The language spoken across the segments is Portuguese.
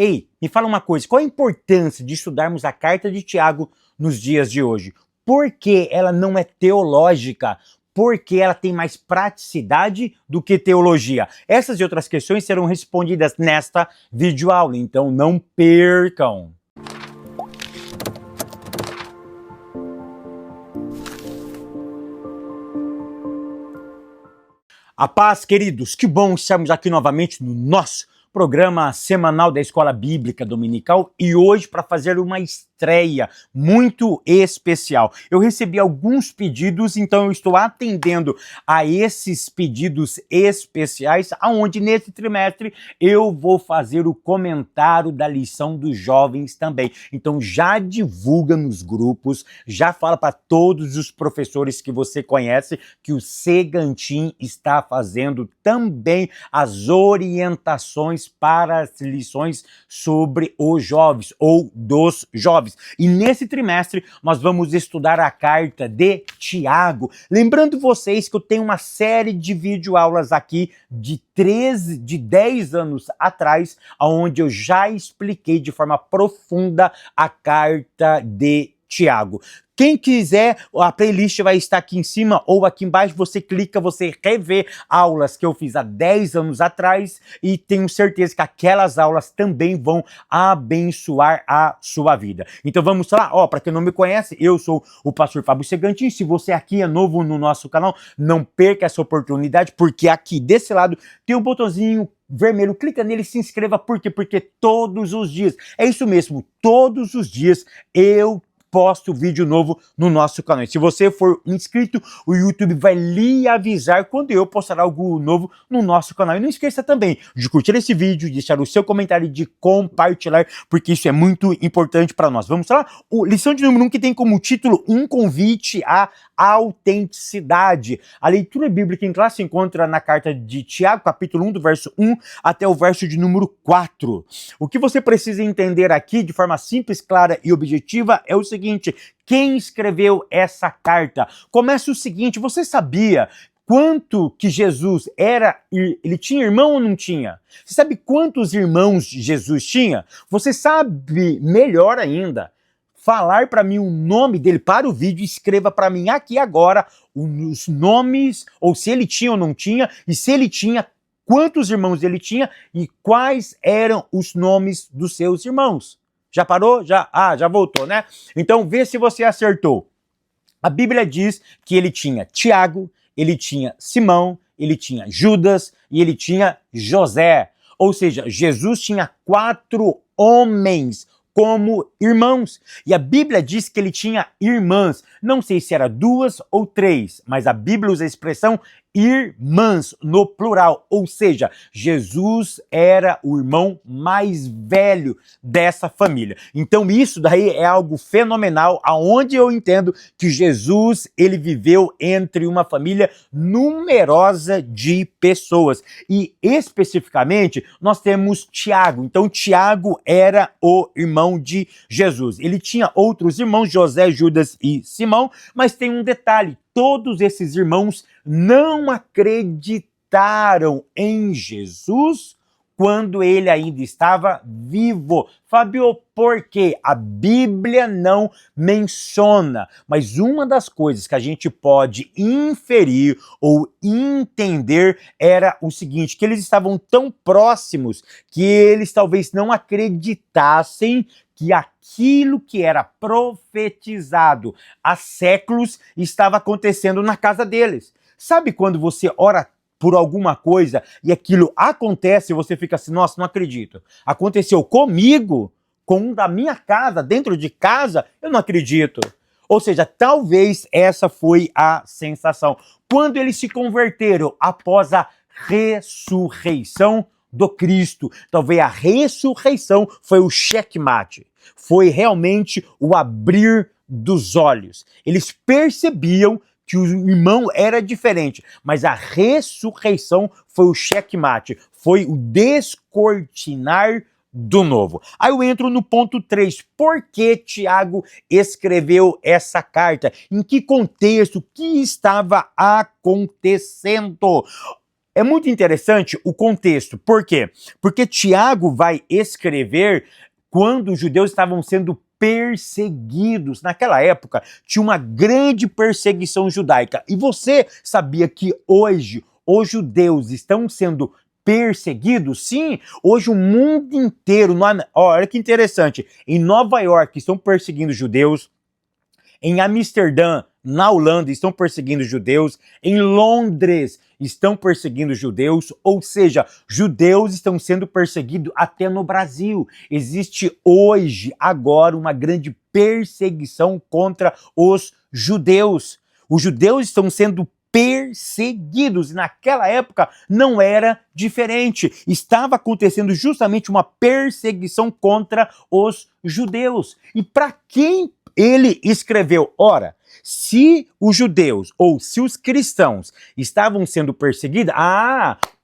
Ei, me fala uma coisa, qual a importância de estudarmos a carta de Tiago nos dias de hoje? Por que ela não é teológica? Porque ela tem mais praticidade do que teologia? Essas e outras questões serão respondidas nesta videoaula, então não percam! A paz, queridos, que bom estarmos aqui novamente no nosso programa semanal da Escola Bíblica Dominical e hoje para fazer uma estreia muito especial. Eu recebi alguns pedidos, então eu estou atendendo a esses pedidos especiais, aonde nesse trimestre eu vou fazer o comentário da lição dos jovens também. Então já divulga nos grupos, já fala para todos os professores que você conhece que o Segantin está fazendo também as orientações para as lições sobre os jovens ou dos jovens. E nesse trimestre nós vamos estudar a carta de Tiago. Lembrando vocês que eu tenho uma série de videoaulas aqui de 10 anos atrás, onde eu já expliquei de forma profunda a carta de Tiago. Quem quiser, a playlist vai estar aqui em cima ou aqui embaixo, você clica, você revê aulas que eu fiz há 10 anos atrás e tenho certeza que aquelas aulas também vão abençoar a sua vida. Então vamos lá, para quem não me conhece, eu sou o pastor Fábio Segantin. Se você aqui é novo no nosso canal, não perca essa oportunidade, porque aqui desse lado tem um botãozinho vermelho, clica nele e se inscreva. Por quê? Porque todos os dias, é isso mesmo, todos os dias eu posto vídeo novo no nosso canal. E se você for inscrito, o YouTube vai lhe avisar quando eu postar algo novo no nosso canal. E não esqueça também de curtir esse vídeo, de deixar o seu comentário e de compartilhar, porque isso é muito importante para nós. Vamos lá? Lição de número 1, que tem como título um convite à autenticidade. A leitura bíblica em classe se encontra na carta de Tiago, capítulo 1, do verso 1 até o verso de número 4. O que você precisa entender aqui de forma simples, clara e objetiva é o seguinte: quem escreveu essa carta? Começa o seguinte: você sabia quanto que Jesus era? Ele tinha irmão ou não tinha? Você sabe quantos irmãos Jesus tinha? Você sabe, melhor ainda, falar para mim o nome dele para o vídeo, escreva para mim aqui agora os nomes, ou se ele tinha ou não tinha, e se ele tinha, quantos irmãos ele tinha e quais eram os nomes dos seus irmãos. Já parou? Já voltou, né? Então vê se você acertou. A Bíblia diz que ele tinha Tiago, ele tinha Simão, ele tinha Judas e ele tinha José. Ou seja, Jesus tinha 4 homens como irmãos. E a Bíblia diz que ele tinha irmãs. Não sei se era 2 ou 3, mas a Bíblia usa a expressão irmãs no plural, ou seja, Jesus era o irmão mais velho dessa família. Então isso daí é algo fenomenal, aonde eu entendo que Jesus, ele viveu entre uma família numerosa de pessoas. E especificamente nós temos Tiago. Então Tiago era o irmão de Jesus. Ele tinha outros irmãos, José, Judas e Simão, mas tem um detalhe: todos esses irmãos não acreditaram em Jesus quando ele ainda estava vivo. Fábio, por quê? A Bíblia não menciona, mas uma das coisas que a gente pode inferir ou entender era o seguinte: que eles estavam tão próximos que eles talvez não acreditassem que aquilo que era profetizado há séculos estava acontecendo na casa deles. Sabe quando você ora por alguma coisa e aquilo acontece e você fica assim: nossa, não acredito. Aconteceu comigo, com um da minha casa, dentro de casa, eu não acredito. Ou seja, talvez essa foi a sensação. Quando eles se converteram após a ressurreição do Cristo, talvez a ressurreição foi o checkmate. Foi realmente o abrir dos olhos. Eles percebiam que o irmão era diferente, mas a ressurreição foi o checkmate, foi o descortinar do novo. Aí eu entro no ponto 3. Por que Tiago escreveu essa carta? Em que contexto? O que estava acontecendo? É muito interessante o contexto. Por quê? Porque Tiago vai escrever quando os judeus estavam sendo perseguidos. Naquela época, tinha uma grande perseguição judaica. E você sabia que hoje os judeus estão sendo perseguidos? Sim, hoje o mundo inteiro, olha que interessante, em Nova York estão perseguindo judeus, em Amsterdã, na Holanda, estão perseguindo judeus, em Londres estão perseguindo judeus, ou seja, judeus estão sendo perseguidos até no Brasil. Existe hoje, agora, uma grande perseguição contra os judeus. Os judeus estão sendo perseguidos. E naquela época não era diferente. Estava acontecendo justamente uma perseguição contra os judeus. E para quem ele escreveu? Ora, se os judeus ou se os cristãos estavam sendo perseguidos,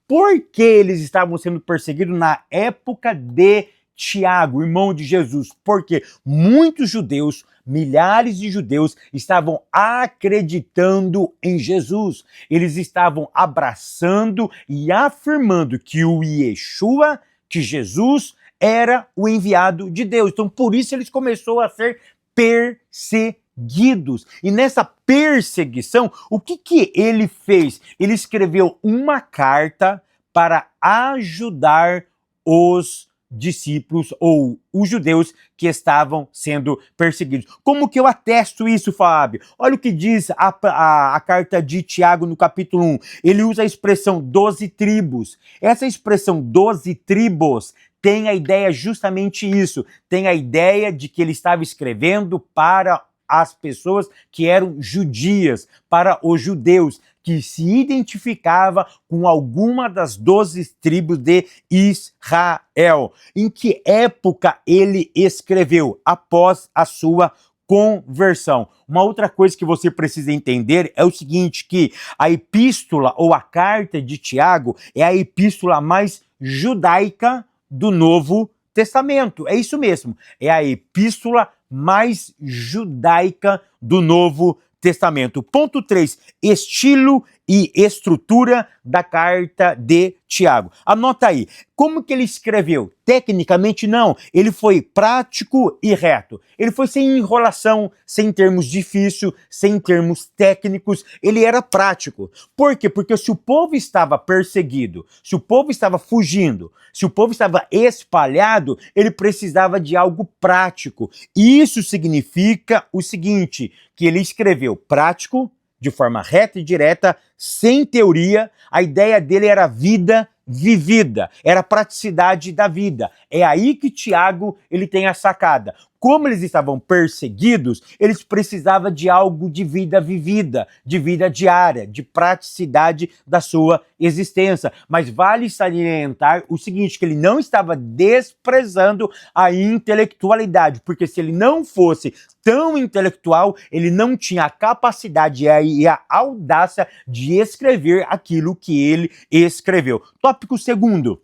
por que eles estavam sendo perseguidos na época de Tiago, irmão de Jesus? Porque muitos judeus, milhares de judeus, estavam acreditando em Jesus. Eles estavam abraçando e afirmando que o Yeshua, que Jesus, era o enviado de Deus. Então, por isso eles começaram a ser perseguidos. E nessa perseguição, o que ele fez? Ele escreveu uma carta para ajudar os discípulos ou os judeus que estavam sendo perseguidos. Como que eu atesto isso, Fábio? Olha o que diz a carta de Tiago no capítulo 1. Ele usa a expressão 12 tribos. Essa expressão 12 tribos tem a ideia justamente isso. Tem a ideia de que ele estava escrevendo para as pessoas que eram judias, para os judeus, que se identificava com alguma das 12 tribos de Israel. Em que época ele escreveu? Após a sua conversão. Uma outra coisa que você precisa entender é o seguinte, que a epístola ou a carta de Tiago é a epístola mais judaica do Novo Testamento. É isso mesmo, é a epístola mais judaica do Novo Testamento. Ponto 3, estilo e estrutura da carta de Tiago. Anota aí, como que ele escreveu? Tecnicamente não, ele foi prático e reto. Ele foi sem enrolação, sem termos difíceis, sem termos técnicos, ele era prático. Por quê? Porque se o povo estava perseguido, se o povo estava fugindo, se o povo estava espalhado, ele precisava de algo prático. Isso significa o seguinte, que ele escreveu prático, de forma reta e direta, sem teoria. A ideia dele era vida vivida, era a praticidade da vida. É aí que Tiago ele tem a sacada. Como eles estavam perseguidos, eles precisavam de algo de vida vivida, de vida diária, de praticidade da sua existência. Mas vale salientar o seguinte, que ele não estava desprezando a intelectualidade, porque se ele não fosse tão intelectual, ele não tinha a capacidade e a audácia de escrever aquilo que ele escreveu. Tópico segundo.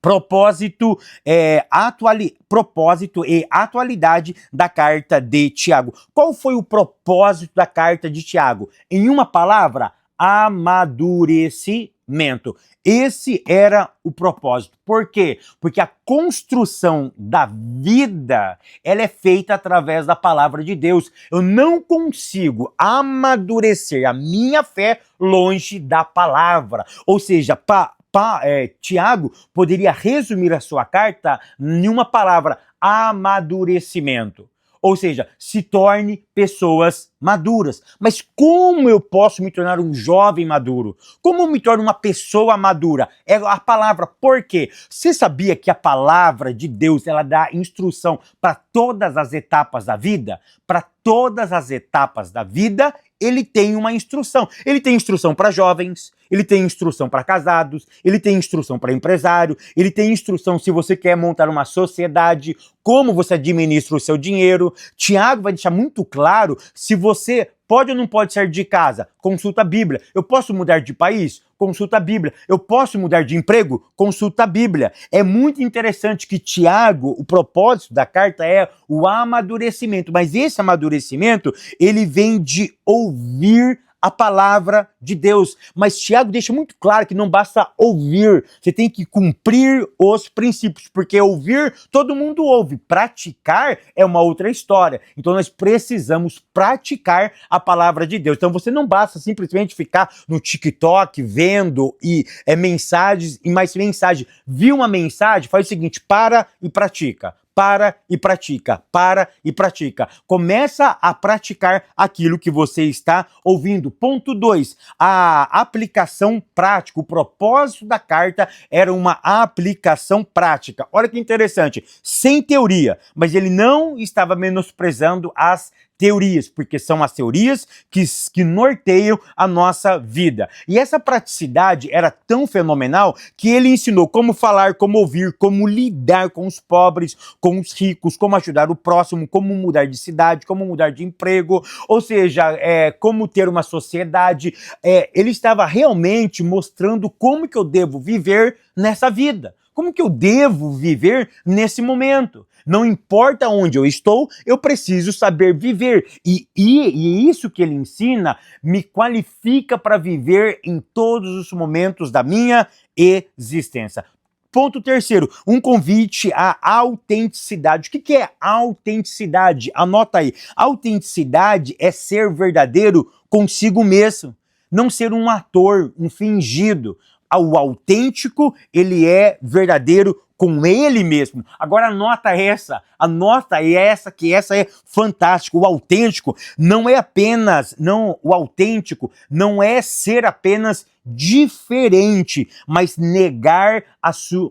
Propósito e atualidade da carta de Tiago. Qual foi o propósito da carta de Tiago? Em uma palavra, amadurecimento. Esse era o propósito. Por quê? Porque a construção da vida, ela é feita através da palavra de Deus. Eu não consigo amadurecer a minha fé longe da palavra. Ou seja, Tiago poderia resumir a sua carta em uma palavra: amadurecimento. Ou seja, se torne pessoas maduras. Mas como eu posso me tornar um jovem maduro? Como eu me torno uma pessoa madura? É a palavra. Por quê? Você sabia que a palavra de Deus, ela dá instrução para todas as etapas da vida? Para todas as etapas da vida, ele tem uma instrução. Ele tem instrução para jovens, ele tem instrução para casados, ele tem instrução para empresário, ele tem instrução se você quer montar uma sociedade, como você administra o seu dinheiro. Tiago vai deixar muito claro se você pode ou não pode sair de casa. Consulta a Bíblia. Eu posso mudar de país? Consulta a Bíblia. Eu posso mudar de emprego? Consulta a Bíblia. É muito interessante que Tiago, o propósito da carta é o amadurecimento, mas esse amadurecimento, ele vem de ouvir a palavra de Deus. Mas Tiago deixa muito claro que não basta ouvir, você tem que cumprir os princípios, porque ouvir todo mundo ouve, praticar é uma outra história. Então nós precisamos praticar a palavra de Deus. Então você não basta simplesmente ficar no TikTok vendo mensagens e mais mensagem. Viu uma mensagem? Faz o seguinte, para e pratica. Para e pratica, para e pratica. Começa a praticar aquilo que você está ouvindo. Ponto 2, a aplicação prática. O propósito da carta era uma aplicação prática. Olha que interessante, sem teoria, mas ele não estava menosprezando as teorias, porque são as teorias que norteiam a nossa vida. E essa praticidade era tão fenomenal que ele ensinou como falar, como ouvir, como lidar com os pobres, com os ricos, como ajudar o próximo, como mudar de cidade, como mudar de emprego, ou seja, como ter uma sociedade. Ele estava realmente mostrando como que eu devo viver nessa vida. Como que eu devo viver nesse momento? Não importa onde eu estou, eu preciso saber viver. E isso que ele ensina me qualifica para viver em todos os momentos da minha existência. Ponto 3, um convite à autenticidade. O que é autenticidade? Anota aí. Autenticidade é ser verdadeiro consigo mesmo. Não ser um ator, um fingido. O autêntico, ele é verdadeiro com ele mesmo. Agora anota essa que essa é fantástica. O autêntico não é apenas, o autêntico não é ser apenas diferente, mas negar a sua...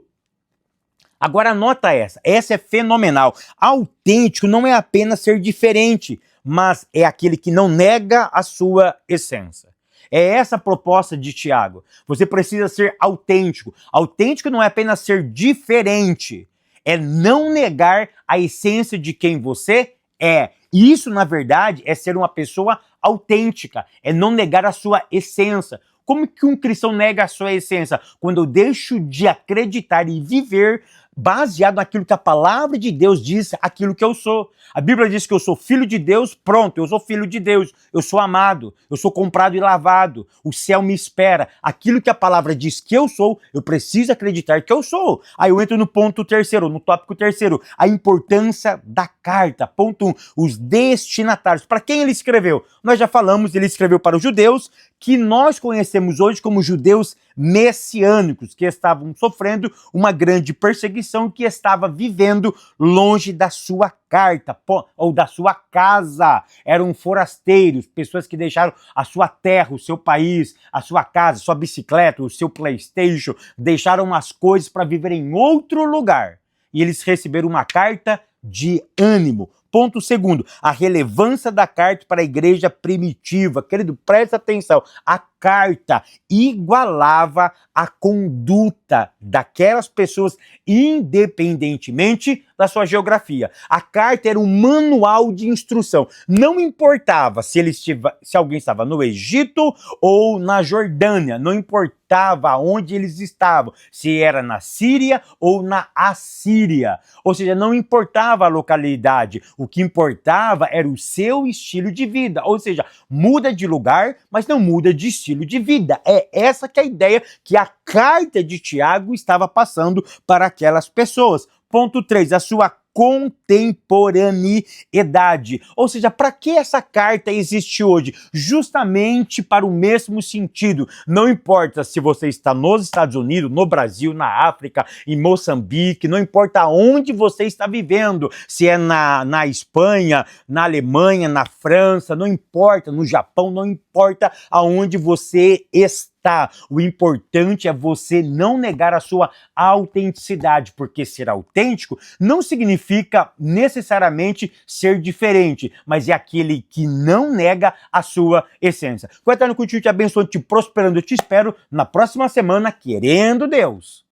Agora anota essa é fenomenal. Autêntico não é apenas ser diferente, mas é aquele que não nega a sua essência. É essa a proposta de Tiago. Você precisa ser autêntico. Autêntico não é apenas ser diferente, é não negar a essência de quem você é. E isso, na verdade, é ser uma pessoa autêntica, é não negar a sua essência. Como que um cristão nega a sua essência? Quando eu deixo de acreditar e viver baseado naquilo que a palavra de Deus diz, aquilo que eu sou. A Bíblia diz que eu sou filho de Deus, pronto, eu sou filho de Deus, eu sou amado, eu sou comprado e lavado, o céu me espera. Aquilo que a palavra diz que eu sou, eu preciso acreditar que eu sou. Aí eu entro no ponto 3, no tópico 3, a importância da carta. Ponto 1, os destinatários. Para quem ele escreveu? Nós já falamos, ele escreveu para os judeus, que nós conhecemos hoje como judeus messiânicos, que estavam sofrendo uma grande perseguição, que estava vivendo longe da sua carta, ou da sua casa. Eram forasteiros, pessoas que deixaram a sua terra, o seu país, a sua casa, a sua bicicleta, o seu PlayStation, deixaram as coisas para viver em outro lugar. E eles receberam uma carta de ânimo. Ponto 2, a relevância da carta para a igreja primitiva. Querido, presta atenção. A carta igualava a conduta daquelas pessoas, independentemente da sua geografia. A carta era um manual de instrução. Não importava se alguém estava no Egito ou na Jordânia. Não importava onde eles estavam. Se era na Síria ou na Assíria. Ou seja, não importava a localidade. O que importava era o seu estilo de vida. Ou seja, muda de lugar, mas não muda de estilo de vida. É essa que é a ideia que a carta de Tiago estava passando para aquelas pessoas. Ponto 3, a sua contemporaneidade. Ou seja, para que essa carta existe hoje? Justamente para o mesmo sentido. Não importa se você está nos Estados Unidos, no Brasil, na África, em Moçambique, não importa onde você está vivendo, se é na Espanha, na Alemanha, na França, não importa, no Japão, não importa aonde você está. O importante é você não negar a sua autenticidade, porque ser autêntico não significa necessariamente ser diferente, mas é aquele que não nega a sua essência. Que o Eterno continue te abençoando, te prosperando. Eu te espero na próxima semana, querendo Deus.